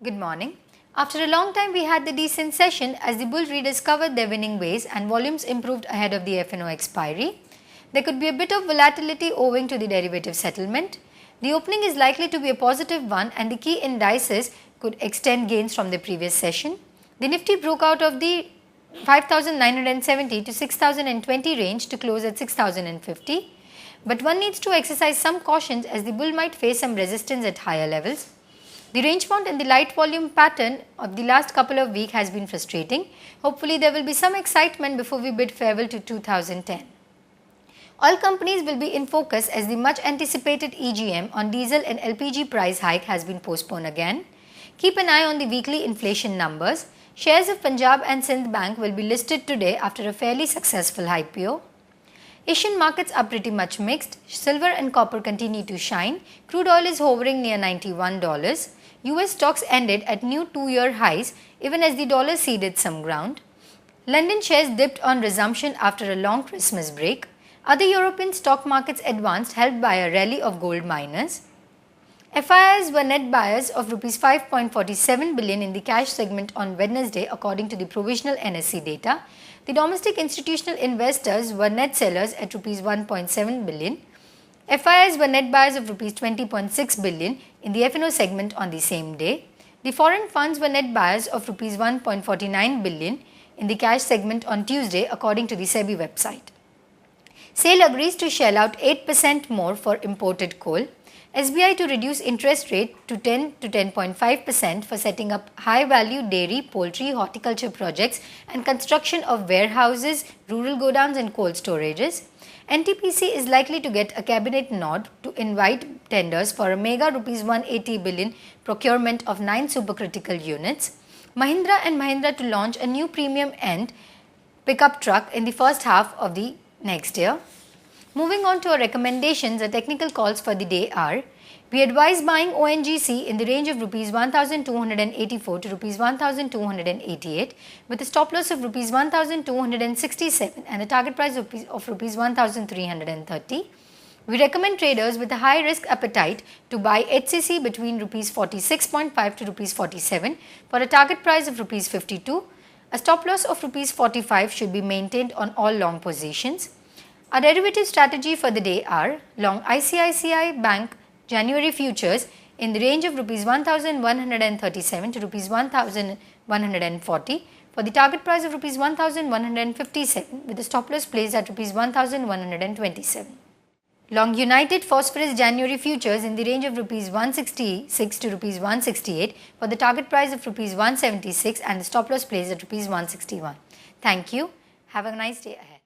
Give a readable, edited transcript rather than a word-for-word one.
Good morning. After a long time, we had the decent session as the bull rediscovered their winning ways and volumes improved ahead of the F&O expiry. There could be a bit of volatility owing to the derivative settlement. The opening is likely to be a positive one and the key indices could extend gains from the previous session. The Nifty broke out of the 5,970 to 6,020 range to close at 6,050. But one needs to exercise some cautions as the bull might face some resistance at higher levels. The range bound and the light volume pattern of the last couple of weeks has been frustrating. Hopefully there will be some excitement before we bid farewell to 2010. Oil companies will be in focus as the much anticipated EGM on diesel and LPG price hike has been postponed again. Keep an eye on the weekly inflation numbers. Shares of Punjab and Sindh Bank will be listed today after a fairly successful IPO. Asian markets are pretty much mixed. Silver and copper continue to shine. Crude oil is hovering near $91. US stocks ended at new 2-year highs even as the dollar ceded some ground. London shares dipped on resumption after a long Christmas break. Other European stock markets advanced, helped by a rally of gold miners. FIIs were net buyers of Rs 5.47 billion in the cash segment on Wednesday according to the provisional NSE data. The domestic institutional investors were net sellers at Rs 1.7 billion. FIIs were net buyers of Rs 20.6 billion in the F&O segment on the same day. The foreign funds were net buyers of Rs 1.49 billion in the cash segment on Tuesday according to the SEBI website. SAIL agrees to shell out 8% more for imported coal. SBI to reduce interest rate to 10 to 10.5% for setting up high-value dairy, poultry, horticulture projects and construction of warehouses, rural godowns and cold storages. NTPC is likely to get a cabinet nod to invite tenders for a mega Rs 180 billion procurement of 9 supercritical units. Mahindra & Mahindra to launch a new premium end pickup truck in the first half of the next year. Moving on to our recommendations, the technical calls for the day are: we advise buying ONGC in the range of Rs 1,284 to Rs 1,288 with a stop loss of Rs 1,267 and a target price of Rs 1,330. We recommend traders with a high risk appetite to buy HCC between Rs 46.5 to Rs 47 for a target price of Rs 52. A stop loss of Rs 45 should be maintained on all long positions. Our derivative strategy for the day are: long ICICI Bank January futures in the range of Rs 1,137 to Rs 1,140 for the target price of Rs 1,157 with the stop loss placed at Rs 1,127. Long United Phosphorus January futures in the range of Rs 166 to Rs 168 for the target price of Rs 176 and the stop loss placed at Rs 161. Thank you. Have a nice day ahead.